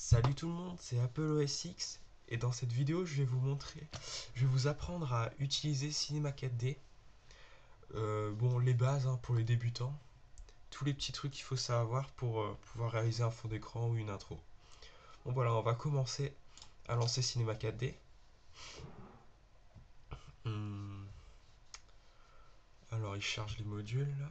Salut tout le monde, c'est AppleOSX et dans cette vidéo je vais vous apprendre à utiliser Cinema 4D. Bon, les bases pour les débutants, tous les petits trucs qu'il faut savoir pour pouvoir réaliser un fond d'écran ou une intro. Bon voilà, on va commencer à lancer Cinema 4D. Hmm, Alors il charge les modules.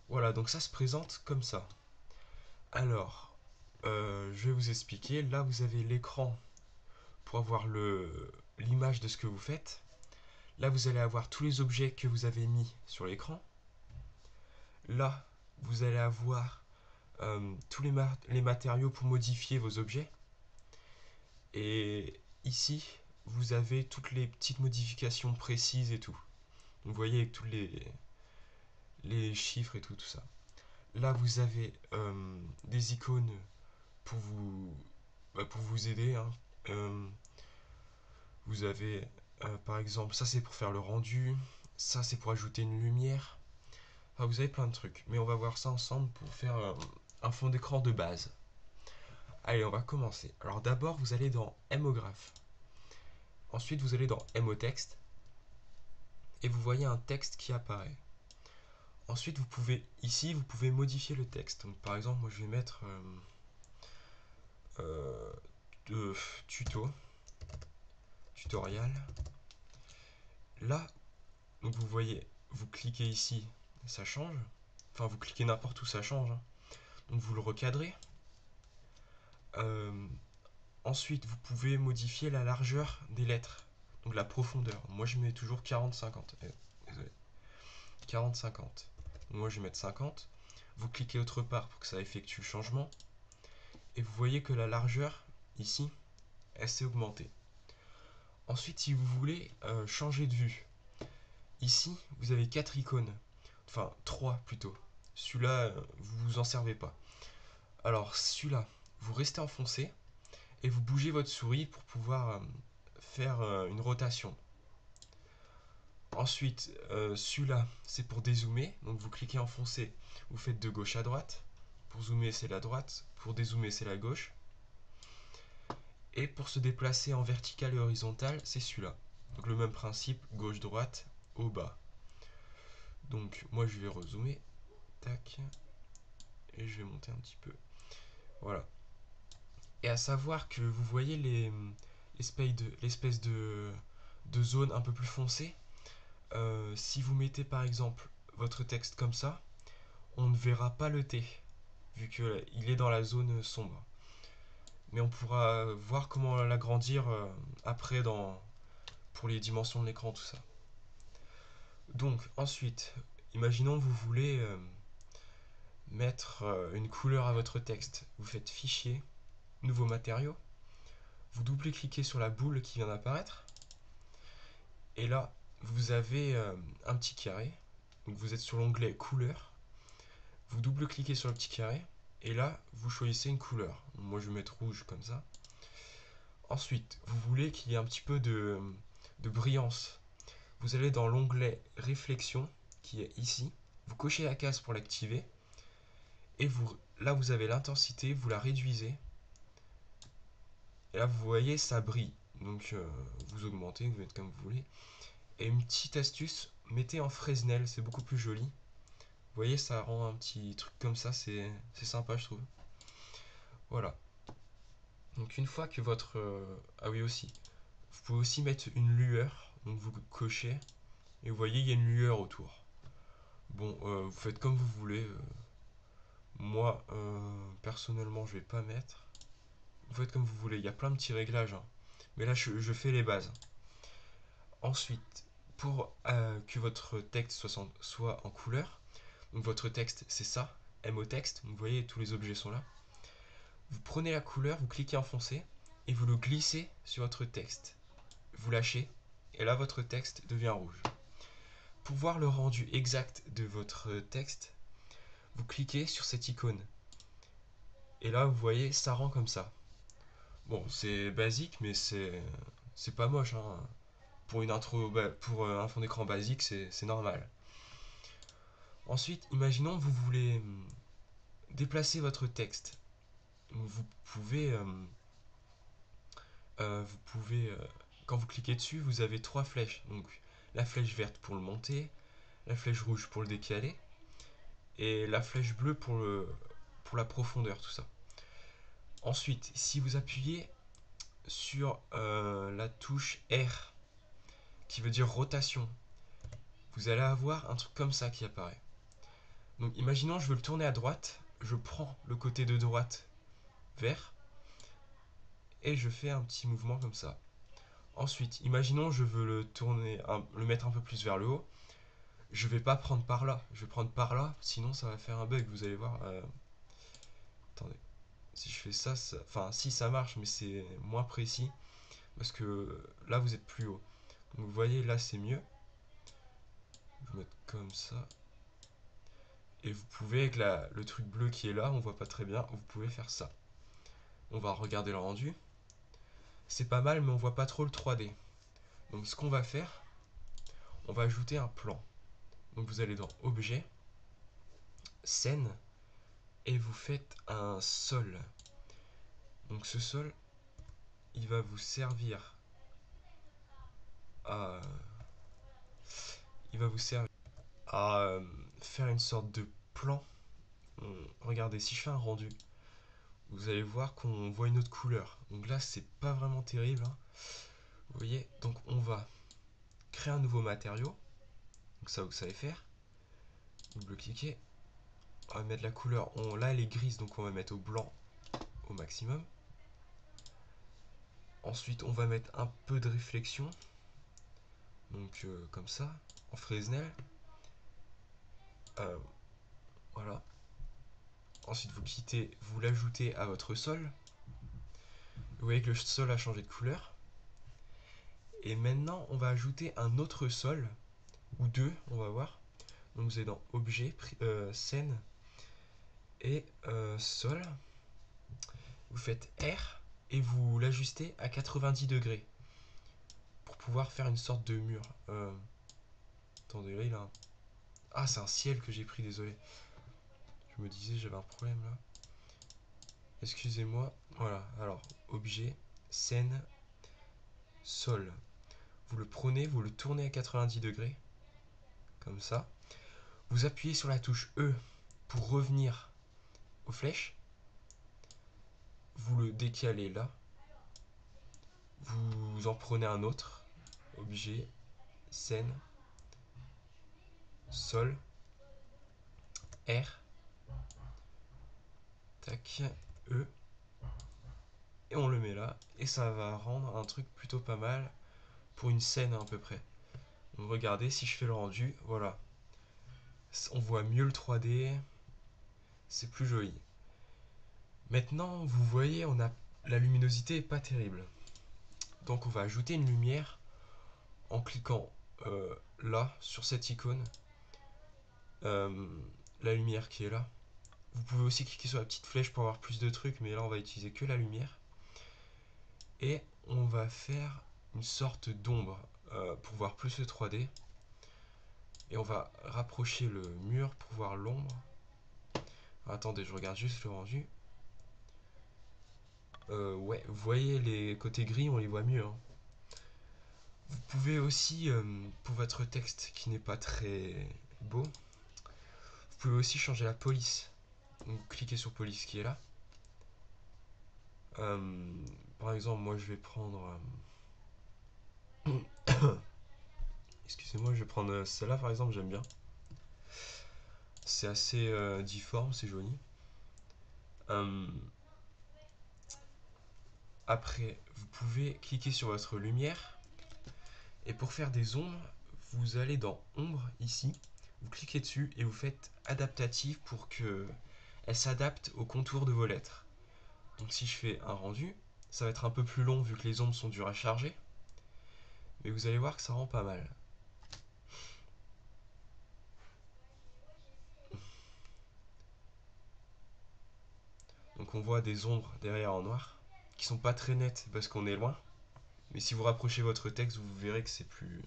Voilà, donc ça se présente comme ça. Alors, je vais vous expliquer. Là, vous avez l'écran pour avoir l'image de ce que vous faites. Là, vous allez avoir tous les objets que vous avez mis sur l'écran. Là, vous allez avoir tous les matériaux pour modifier vos objets. Et ici, vous avez toutes les petites modifications précises et tout. Donc, vous voyez avec tous les chiffres et tout ça. Là, vous avez des icônes pour pour vous aider. Vous avez, par exemple, ça c'est pour faire le rendu. Ça c'est pour ajouter une lumière. Enfin, vous avez plein de trucs, mais on va voir ça ensemble pour faire un fond d'écran de base. Allez, on va commencer. Alors d'abord, vous allez dans Hemograph. Ensuite, vous allez dans Hemotext et vous voyez un texte qui apparaît. Ensuite, vous pouvez modifier le texte. Donc, par exemple, moi, je vais mettre euh, de tutorial. Là, donc vous voyez, vous cliquez ici, ça change. Enfin, vous cliquez n'importe où, ça change. Donc, vous le recadrez. Euh, Ensuite, vous pouvez modifier la largeur des lettres, donc la profondeur. Moi, je mets toujours 40-50. Désolé. 40-50. Moi, je vais mettre 50. Vous cliquez autre part pour que ça effectue le changement. Et vous voyez que la largeur, ici, elle s'est augmentée. Ensuite, si vous voulez changer de vue, ici, vous avez 4 icônes. Enfin, 3 plutôt. Celui-là, vous vous en servez pas. Alors, celui-là, vous restez enfoncé et vous bougez votre souris pour pouvoir faire une rotation. Ensuite, celui-là, c'est pour dézoomer. Donc vous cliquez enfoncé, vous faites de gauche à droite. Pour zoomer, c'est la droite. Pour dézoomer, c'est la gauche. Et pour se déplacer en vertical et horizontal, c'est celui-là. Donc le même principe, gauche-droite, haut-bas. Donc moi, je vais rezoomer. Tac. Et je vais monter un petit peu. Voilà. Et à savoir que vous voyez l'espèce de zone un peu plus foncée. Si vous mettez par exemple votre texte comme ça, on ne verra pas le T, vu qu'il est dans la zone sombre. Mais on pourra voir comment l'agrandir après pour les dimensions de l'écran, tout ça. Donc ensuite, imaginons que vous voulez mettre une couleur à votre texte. Vous faites Fichier, Nouveau matériau, vous double-cliquez sur la boule qui vient d'apparaître, et là, vous avez un petit carré. Donc vous êtes sur l'onglet Couleur, vous double-cliquez sur le petit carré, et là, vous choisissez une couleur. Moi, je vais mettre rouge comme ça. Ensuite, vous voulez qu'il y ait un petit peu de brillance. Vous allez dans l'onglet Réflexion, qui est ici. Vous cochez la case pour l'activer. Et là, vous avez l'intensité, vous la réduisez. Et là, vous voyez, ça brille. Donc, vous augmentez, vous mettez comme vous voulez. Et une petite astuce, mettez en Fresnel, c'est beaucoup plus joli. Vous voyez, ça rend un petit truc comme ça, c'est sympa, je trouve. Voilà. Donc, une fois que votre... ah oui, aussi. Vous pouvez aussi mettre une lueur. Donc, vous cochez. Et vous voyez, il y a une lueur autour. Bon, vous faites comme vous voulez. Moi, personnellement, je vais pas mettre. Vous faites comme vous voulez. Il y a plein de petits réglages. Mais là, je fais les bases. Ensuite, pour que votre texte soit en couleur, donc votre texte, c'est ça, Hemotext. Vous voyez, tous les objets sont là. Vous prenez la couleur, vous cliquez enfoncé et vous le glissez sur votre texte. Vous lâchez et là, votre texte devient rouge. Pour voir le rendu exact de votre texte, vous cliquez sur cette icône. Et là, vous voyez, ça rend comme ça. Bon, c'est basique, mais c'est pas moche. Pour une intro, pour un fond d'écran basique, c'est normal. Ensuite, imaginons que vous voulez déplacer votre texte. Donc vous pouvez quand vous cliquez dessus, vous avez trois flèches. Donc la flèche verte pour le monter, la flèche rouge pour le décaler, et la flèche bleue pour la profondeur, tout ça. Ensuite, si vous appuyez sur la touche R, qui veut dire rotation, vous allez avoir un truc comme ça qui apparaît. Donc imaginons je veux le tourner à droite, je prends le côté de droite vert, et je fais un petit mouvement comme ça. Ensuite, imaginons je veux le tourner, le mettre un peu plus vers le haut, je vais pas prendre par là, je vais prendre par là, sinon ça va faire un bug, vous allez voir. Attendez, si je fais ça, enfin si ça marche, mais c'est moins précis, parce que là vous êtes plus haut. Donc vous voyez, là c'est mieux. Je vais mettre comme ça. Et vous pouvez, avec le truc bleu qui est là, on voit pas très bien, vous pouvez faire ça. On va regarder le rendu. C'est pas mal, mais on voit pas trop le 3D. Donc ce qu'on va faire, on va ajouter un plan. Donc vous allez dans Objet, Scène, et vous faites un sol. Donc ce sol, il va vous servir à, à faire une sorte de plan. Regardez, si je fais un rendu, vous allez voir qu'on voit une autre couleur. Donc là, c'est pas vraiment terrible, hein. Vous voyez, donc on va créer un nouveau matériau. Donc ça, vous savez faire. Double-cliquer. On va mettre la couleur. Là, elle est grise, donc on va mettre au blanc au maximum. Ensuite, on va mettre un peu de réflexion. Donc comme ça, en Fresnel. Voilà. Ensuite, vous l'ajoutez à votre sol. Vous voyez que le sol a changé de couleur. Et maintenant, on va ajouter un autre sol, ou deux, on va voir. Donc vous allez dans Objet, Scène et Sol. Vous faites R et vous l'ajustez à 90 degrés pour pouvoir faire une sorte de mur. Attendez, là il a un... Ah, c'est un ciel que j'ai pris, désolé. Je me disais, j'avais un problème là. Excusez-moi. Voilà, alors, Objet, Scène, Sol. Vous le prenez, vous le tournez à 90 degrés, comme ça. Vous appuyez sur la touche E pour revenir aux flèches. Vous le décalez là. Vous en prenez un autre. Objet, Scène, Sol, R, tac, E. Et on le met là. Et ça va rendre un truc plutôt pas mal pour une scène à peu près. Donc regardez, si je fais le rendu, voilà. On voit mieux le 3D. C'est plus joli. Maintenant, vous voyez, la luminosité est pas terrible. Donc on va ajouter une lumière en cliquant là, sur cette icône. La lumière qui est là. Vous pouvez aussi cliquer sur la petite flèche pour avoir plus de trucs, mais là on va utiliser que la lumière. Et on va faire une sorte d'ombre pour voir plus le 3D. Et on va rapprocher le mur pour voir l'ombre. Attendez, je regarde juste le rendu. Ouais, vous voyez les côtés gris, on les voit mieux, hein. Vous pouvez aussi, pour votre texte qui n'est pas très beau, vous pouvez aussi changer la police. Donc cliquez sur police qui est là. Par exemple, moi je vais prendre... Excusez-moi, je vais prendre celle-là par exemple, j'aime bien. C'est assez difforme, c'est joli. Après, vous pouvez cliquer sur votre lumière. Et pour faire des ombres, vous allez dans Ombre ici. Vous cliquez dessus et vous faites adaptative pour que elle s'adapte au contour de vos lettres. Donc si je fais un rendu, ça va être un peu plus long vu que les ombres sont dures à charger. Mais vous allez voir que ça rend pas mal. Donc on voit des ombres derrière en noir, qui sont pas très nettes parce qu'on est loin. Mais si vous rapprochez votre texte, vous verrez que c'est plus...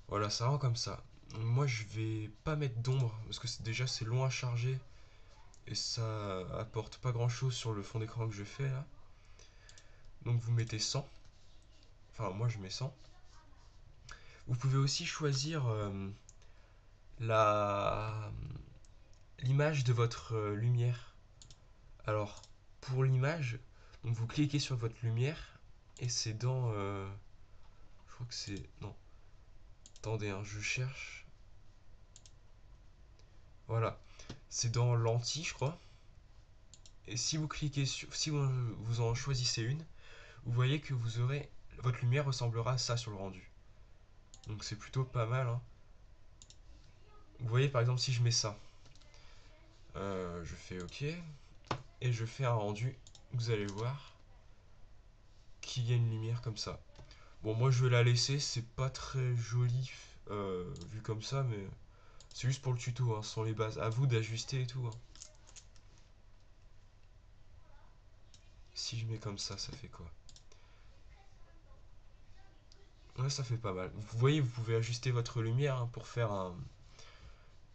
Voilà, ça rend comme ça. Moi je vais pas mettre d'ombre, parce que déjà c'est long à charger. et ça apporte pas grand chose sur le fond d'écran que je fais là. Donc vous mettez 100, enfin moi je mets 100. Vous pouvez aussi choisir la l'image de votre lumière. Alors pour l'image, donc vous cliquez sur votre lumière et c'est dans je crois que c'est non. Attendez, hein, je cherche. Voilà, c'est dans lentille, je crois. Et si vous cliquez sur, si vous en choisissez une, vous voyez que vous aurez, votre lumière ressemblera à ça sur le rendu. Donc c'est plutôt pas mal, hein. Vous voyez par exemple si je mets ça, je fais OK et je fais un rendu. Vous allez voir qu'il y a une lumière comme ça. Bon, moi je vais la laisser, c'est pas très joli vu comme ça, mais c'est juste pour le tuto, hein, ce sont les bases. À vous d'ajuster et tout, hein. Si je mets comme ça fait quoi? Ouais, ça fait pas mal. Vous voyez, vous pouvez ajuster votre lumière hein, pour faire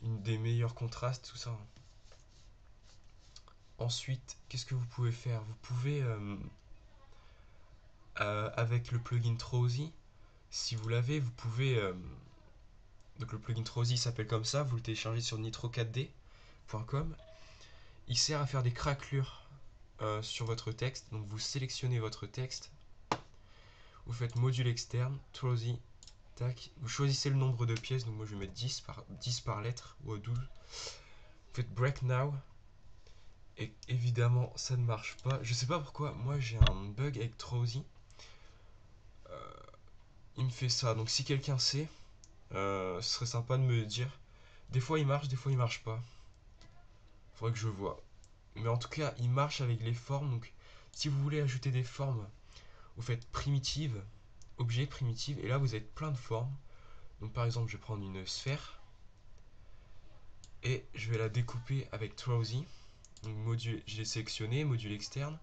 une des meilleurs contrastes, tout ça, hein. Ensuite, qu'est-ce que vous pouvez faire? Vous pouvez, avec le plugin Trozy, si vous l'avez, vous pouvez... donc le plugin Trozy s'appelle comme ça, vous le téléchargez sur nitro4d.com. Il sert à faire des craquelures sur votre texte. Donc vous sélectionnez votre texte, vous faites module externe, Trozy, tac. Vous choisissez le nombre de pièces, donc moi je vais mettre 10 par lettre, ou 12. Vous faites break now. Et évidemment, ça ne marche pas. Je sais pas pourquoi, moi j'ai un bug avec Trozy. Il me fait ça. Donc si quelqu'un sait, ce serait sympa de me le dire. Des fois il marche, des fois il marche pas. Faudrait que je vois. Mais en tout cas, il marche avec les formes. Donc si vous voulez ajouter des formes, vous faites primitive, objet primitive. Et là vous avez plein de formes. Donc par exemple, je vais prendre une sphère. Et je vais la découper avec Trozy. Donc module, je l'ai sélectionné, module externe.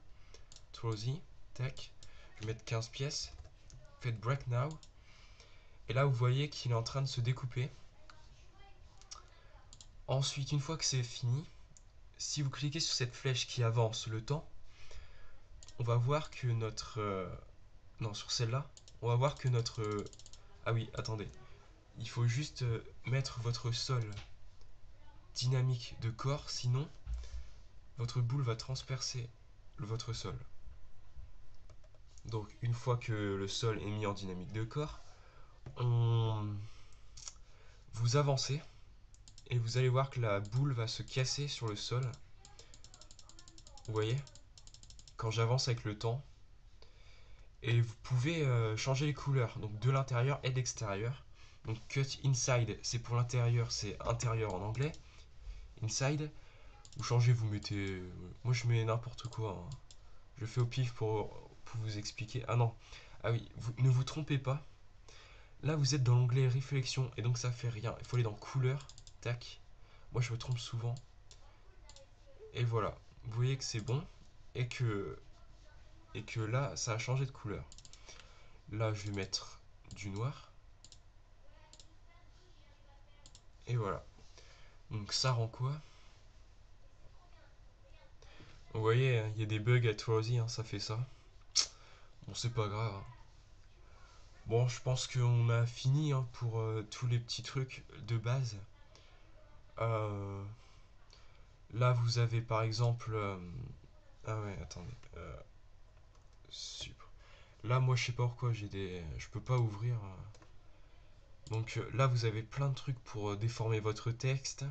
Trozy, tac. Je vais mettre 15 pièces. Faites break now. Et là, vous voyez qu'il est en train de se découper. Ensuite, une fois que c'est fini, si vous cliquez sur cette flèche qui avance le temps, on va voir que notre... non, sur celle-là, on va voir que notre... ah oui, attendez. Il faut juste mettre votre sol dynamique de corps, sinon votre boule va transpercer votre sol. Donc, une fois que le sol est mis en dynamique de corps, vous avancez et vous allez voir que la boule va se casser sur le sol. Vous voyez? Quand j'avance avec le temps. Et vous pouvez changer les couleurs, donc de l'intérieur et de l'extérieur. Donc cut inside, c'est pour l'intérieur, c'est intérieur en anglais. Inside, vous changez, vous mettez... moi je mets n'importe quoi, hein. Je fais au pif pour vous expliquer. Ah non, ah oui, ne vous trompez pas. Là vous êtes dans l'onglet réflexion et donc ça fait rien. Il faut aller dans couleur, tac. Moi je me trompe souvent. Et voilà, vous voyez que c'est bon et que là ça a changé de couleur. Là je vais mettre du noir. Et voilà. Donc ça rend quoi? Vous voyez, il y a des bugs à Trozy, hein, ça fait ça. Bon, c'est pas grave, hein. Bon, je pense qu'on a fini hein, pour tous les petits trucs de base. Euh, Là, vous avez par exemple... ah ouais, attendez. Super. Là, moi, je sais pas pourquoi j'ai des... Je peux pas ouvrir. Donc là, vous avez plein de trucs pour déformer votre texte.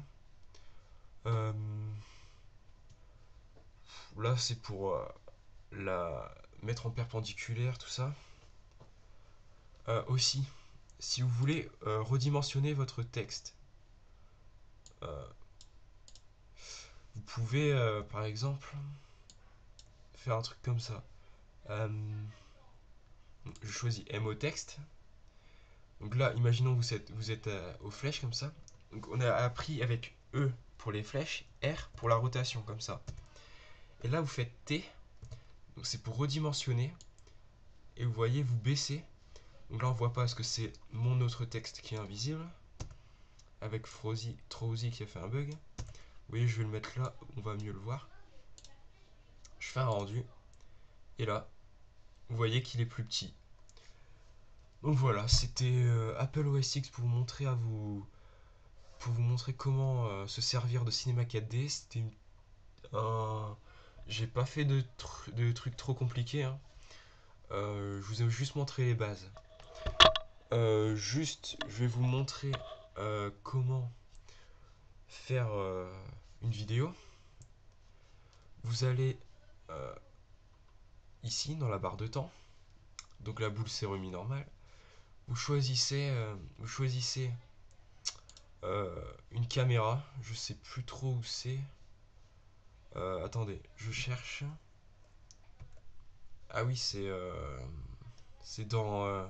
Euh, Là, c'est pour la mettre en perpendiculaire, tout ça. Aussi, si vous voulez redimensionner votre texte, euh, vous pouvez par exemple faire un truc comme ça. Euh, je choisis MO texte. Donc là, imaginons que vous êtes aux flèches comme ça. Donc on a appris avec E pour les flèches, R pour la rotation comme ça. Et là, vous faites T. Donc c'est pour redimensionner. Et vous voyez, vous baissez. Donc là, on voit pas parce que c'est mon autre texte qui est invisible. Avec Trozy qui a fait un bug. voyez, je vais le mettre là, on va mieux le voir. Je fais un rendu. Et là, vous voyez qu'il est plus petit. Donc voilà, c'était Apple OS X pour vous montrer comment se servir de Cinema 4D. C'était un... J'ai pas fait de trucs trop compliqués, hein. Je vous ai juste montré les bases. Je vais vous montrer comment faire une vidéo. Vous allez ici dans la barre de temps. Donc la boule s'est remise normale. Vous choisissez une caméra. Je sais plus trop où c'est. Attendez, je cherche. Ah oui, c'est dans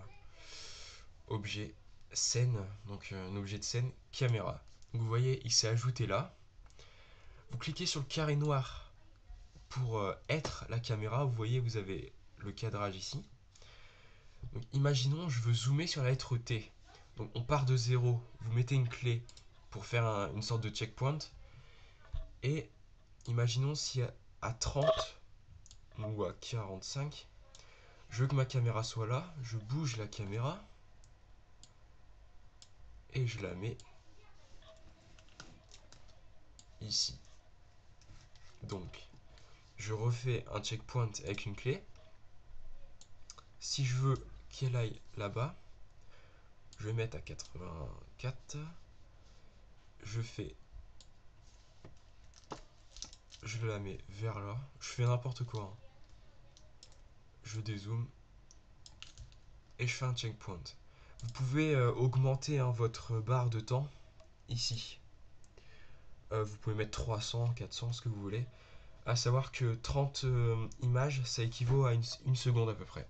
objet scène, donc un objet de scène caméra. Donc vous voyez, il s'est ajouté là. Vous cliquez sur le carré noir pour être la caméra. Vous voyez, vous avez le cadrage ici. Donc imaginons, je veux zoomer sur la lettre T. Donc on part de 0, vous mettez une clé pour faire une sorte de checkpoint. Et imaginons si à 30 ou à 45, je veux que ma caméra soit là, je bouge la caméra et je la mets ici. Donc, je refais un checkpoint avec une clé. Si je veux qu'elle aille là-bas, je vais mettre à 84. Je la mets vers là. Je fais n'importe quoi, hein. Je dézoome et je fais un checkpoint. Vous pouvez augmenter votre barre de temps ici. Vous pouvez mettre 300, 400, ce que vous voulez. À savoir que 30 images, ça équivaut à une seconde à peu près.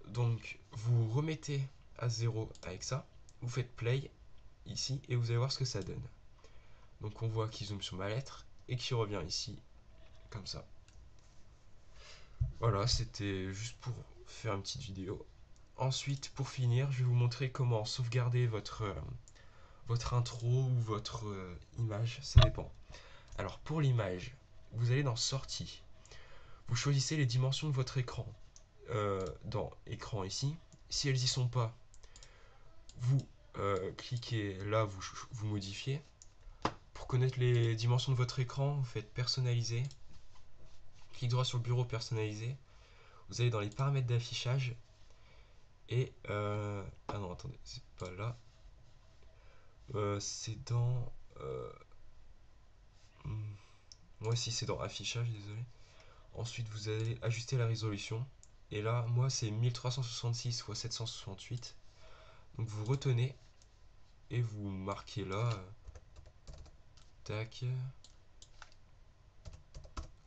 Donc vous remettez à 0 avec ça, vous faites play ici et vous allez voir ce que ça donne. Donc on voit qu'il zoome sur ma lettre et qu'il revient ici comme ça. Voilà, c'était juste pour faire une petite vidéo. Ensuite, pour finir, je vais vous montrer comment sauvegarder votre intro ou votre image, ça dépend. Alors pour l'image, vous allez dans Sortie, vous choisissez les dimensions de votre écran. Dans Écran ici, si elles y sont pas, vous cliquez là, vous modifiez. Pour connaître les dimensions de votre écran, vous faites personnaliser. Clic droit sur le bureau personnalisé. Vous allez dans les paramètres d'affichage. Et ah non, attendez, c'est pas là. C'est dans moi aussi c'est dans affichage, désolé. Ensuite vous allez ajuster la résolution. Et là, moi c'est 1366 x 768. Donc vous retenez et vous marquez là. Tac.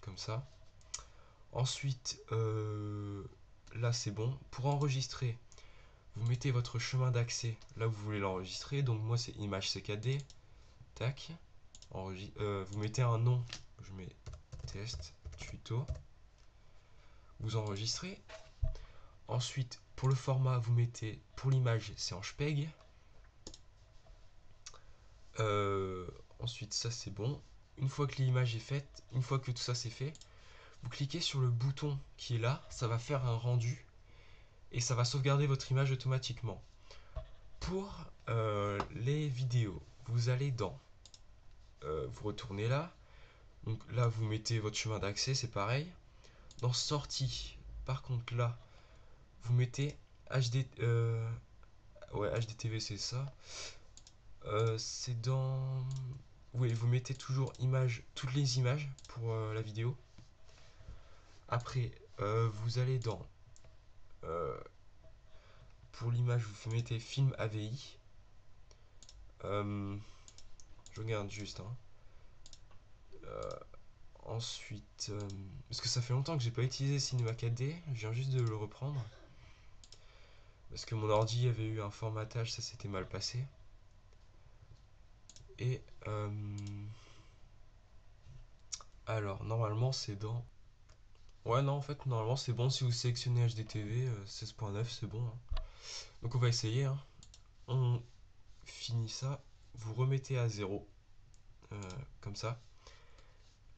Comme ça. Ensuite, là c'est bon. Pour enregistrer, vous mettez votre chemin d'accès là où vous voulez l'enregistrer. Donc moi c'est image CKD. Tac. Vous mettez un nom. Je mets test, tuto. Vous enregistrez. Ensuite, pour le format, vous mettez, pour l'image, c'est en JPEG. Ensuite, ça c'est bon. Une fois que l'image est faite, une fois que tout ça c'est fait, vous cliquez sur le bouton qui est là, ça va faire un rendu et ça va sauvegarder votre image automatiquement. Pour les vidéos, vous allez dans, vous retournez là, donc là vous mettez votre chemin d'accès, c'est pareil. Dans sortie, par contre là, vous mettez HD, ouais HDTV c'est ça. C'est dans, oui vous mettez toujours image, toutes les images pour la vidéo. Après vous allez dans pour l'image, vous mettez film AVI. Je regarde juste. Hein. Ensuite, parce que ça fait longtemps que j'ai pas utilisé Cinema 4D, je viens juste de le reprendre. Parce que mon ordi avait eu un formatage, ça s'était mal passé. Et alors, normalement, c'est dans. Ouais, non, en fait, normalement, c'est bon si vous sélectionnez HDTV 16.9, c'est bon. Hein. Donc, on va essayer. Hein. On finit ça. Vous remettez à 0. comme ça.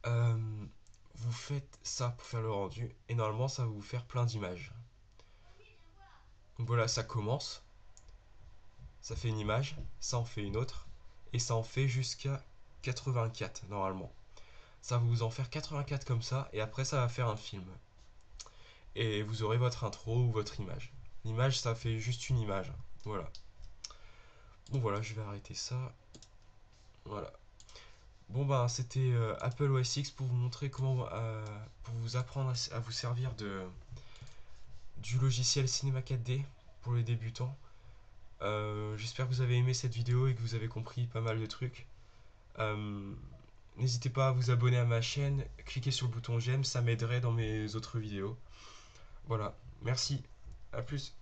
Vous faites ça pour faire le rendu et normalement ça va vous faire plein d'images. Donc voilà, ça commence, ça fait une image, ça en fait une autre et ça en fait jusqu'à 84 normalement. Ça va vous en faire 84 comme ça et après ça va faire un film. Et vous aurez votre intro ou votre image. L'image ça fait juste une image. Voilà. Bon voilà, je vais arrêter ça. Voilà. Bon ben c'était Apple OS X pour vous montrer comment, pour vous apprendre à vous servir du logiciel Cinema 4D pour les débutants. J'espère que vous avez aimé cette vidéo et que vous avez compris pas mal de trucs. Euh, N'hésitez pas à vous abonner à ma chaîne, cliquez sur le bouton j'aime, ça m'aiderait dans mes autres vidéos. Voilà, merci, à plus.